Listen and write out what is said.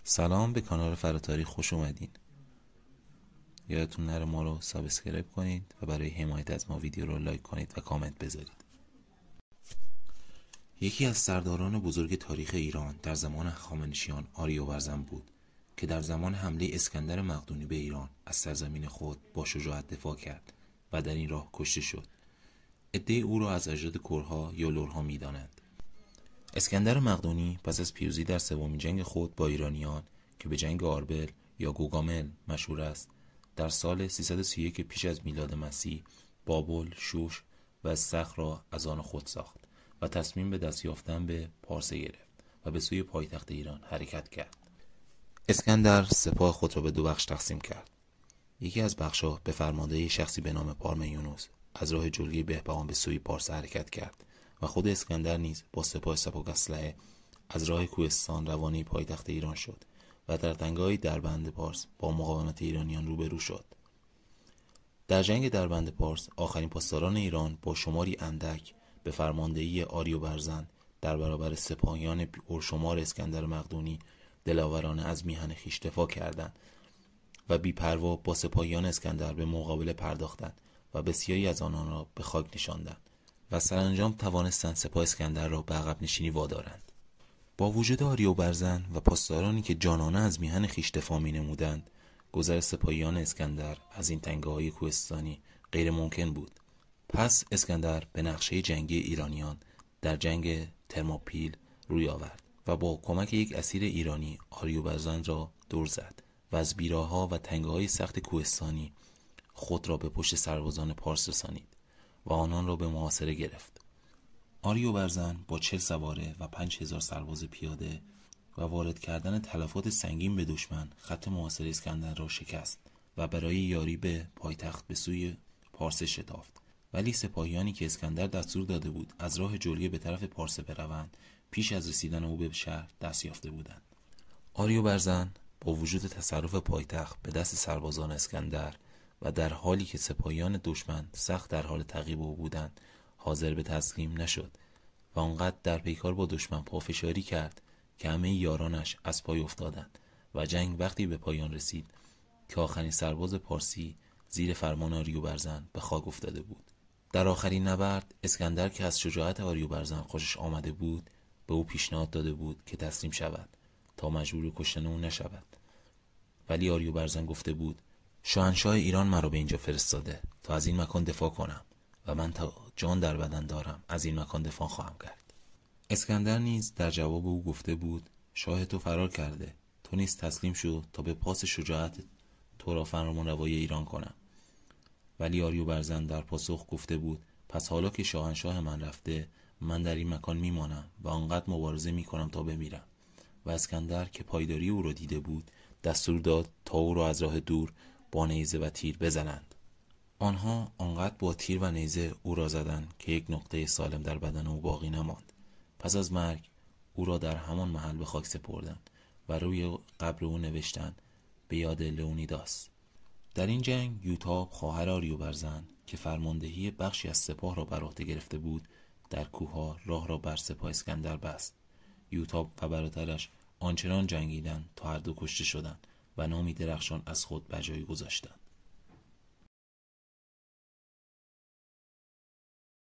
سلام، به کانال فراتاریخ خوش اومدین. یادتون نره ما رو سابسکرایب کنید و برای حمایت از ما ویدیو رو لایک کنید و کامنت بذارید. یکی از سرداران بزرگ تاریخ ایران در زمان هخامنشیان آریابرزن بود که در زمان حمله اسکندر مقدونی به ایران از سرزمین خود با شجاعت دفاع کرد و در این راه کشته شد. عده‌ای او را از اجداد کرها یا لرها می‌دانند. اسکندر مقدونی پس از پیروزی در سومین جنگ خود با ایرانیان که به جنگ آربل یا گوگامل مشهور است، در سال 331 پیش از میلاد مسیح بابل، شوش و استخر را از آن خود ساخت و تصمیم به دست یافتن به پارس گرفت و به سوی پایتخت ایران حرکت کرد. اسکندر سپاه خود را به دو بخش تقسیم کرد. یکی از بخش‌ها به فرماندهی شخصی به نام پارمنیونوس از راه جلگه بهبهان به سوی پارس حرکت کرد و خود اسکندر نیز با سپاه سپاکاسلحه از راه کوهستان روانه پایتخت ایران شد و در تنگه‌های دربند پارس با مقاومت ایرانیان روبرو شد. در جنگ دربند پارس آخرین پاسداران ایران با شماری اندک به فرماندهی آریوبرزن در برابر سپاهیان پرشمار اسکندر مقدونی دلاورانه از میهن خویش دفاع کردند و بی‌پروا با سپاهیان اسکندر به مقابله پرداختند و بسیاری از آنان را به خاک نشاندند و سرانجام توانستند سپاه اسکندر را به عقب نشینی وادارند. با وجود آریوبرزن و پاسدارانی که جانانه از میهن خویش دفاع می‌نمودند، گذر سپاهیان اسکندر از این تنگه‌های کوهستانی غیر ممکن بود. پس اسکندر به نقشه جنگی ایرانیان در جنگ ترماپیل روی آورد و با کمک یک اسیر ایرانی آریوبرزن را دور زد و از بیراه‌ها و تنگه‌های سخت کوهستانی خود را به پشت سربازان پارس رسانید و آنان را به محاصره گرفت. آریوبرزن با 40 سواره و 5000 سرباز پیاده و وارد کردن تلفات سنگین به دشمن خط محاصره اسکندر را شکست و برای یاری به پایتخت به سوی پارس شتافت. ولی سپاهیانی که اسکندر دستور داده بود از راه جلگه به طرف پارس بروند، پیش از رسیدن او به شهر دست یافته بودند. آریوبرزن با وجود تصرف پایتخت به دست سربازان اسکندر و در حالی که سپاهیان دشمن سخت در حال تعقیب او بودند، حاضر به تسلیم نشد و آنقدر در پیکار با دشمن پافشاری کرد که همه یارانش از پای افتادند و جنگ وقتی به پایان رسید که آخرین سرباز پارسی زیر فرمان آریوبرزن به خاک افتاده بود. در آخرین نبرد اسکندر که از شجاعت آریوبرزن خوشش آمده بود، به او پیشنهاد داده بود که تسلیم شود تا مجبور کشتن او نشود. ولی آریوبرزن گفته بود شاهنشاه ایران مرا به اینجا فرستاده تا از این مکان دفاع کنم و من تا جان در بدن دارم از این مکان دفاع خواهم کرد. اسکندر نیز در جواب او گفته بود شاه تو فرار کرده، تو نیز تسلیم شو تا به پاس شجاعت تو را فرمانروای ایران کنم. ولی آریوبرزن در پاسخ گفته بود پس حالا که شاهنشاه من رفته، من در این مکان میمانم و آنقدر مبارزه میکنم تا بمیرم. و اسکندر که پایداری او را دیده بود دستور داد تا او را از راه دور با نیزه و تیر بزنند. آنها آنقدر با تیر و نیزه او را زدند که یک نقطه سالم در بدن او باقی نماند. پس از مرگ او را در همان محل به خاک سپردند و روی قبر او نوشتند به یاد لئونیداس. در این جنگ یوتاب خواهر آریوبرزن که فرماندهی بخشی از سپاه را بر عهده گرفته بود، در کوه‌ها راه را بر سپاه اسکندر بست. یوتاب و برادرش آنچنان جنگیدند تا هر دو کشته شدند و نامی درخشان از خود بر جای گذاشتند.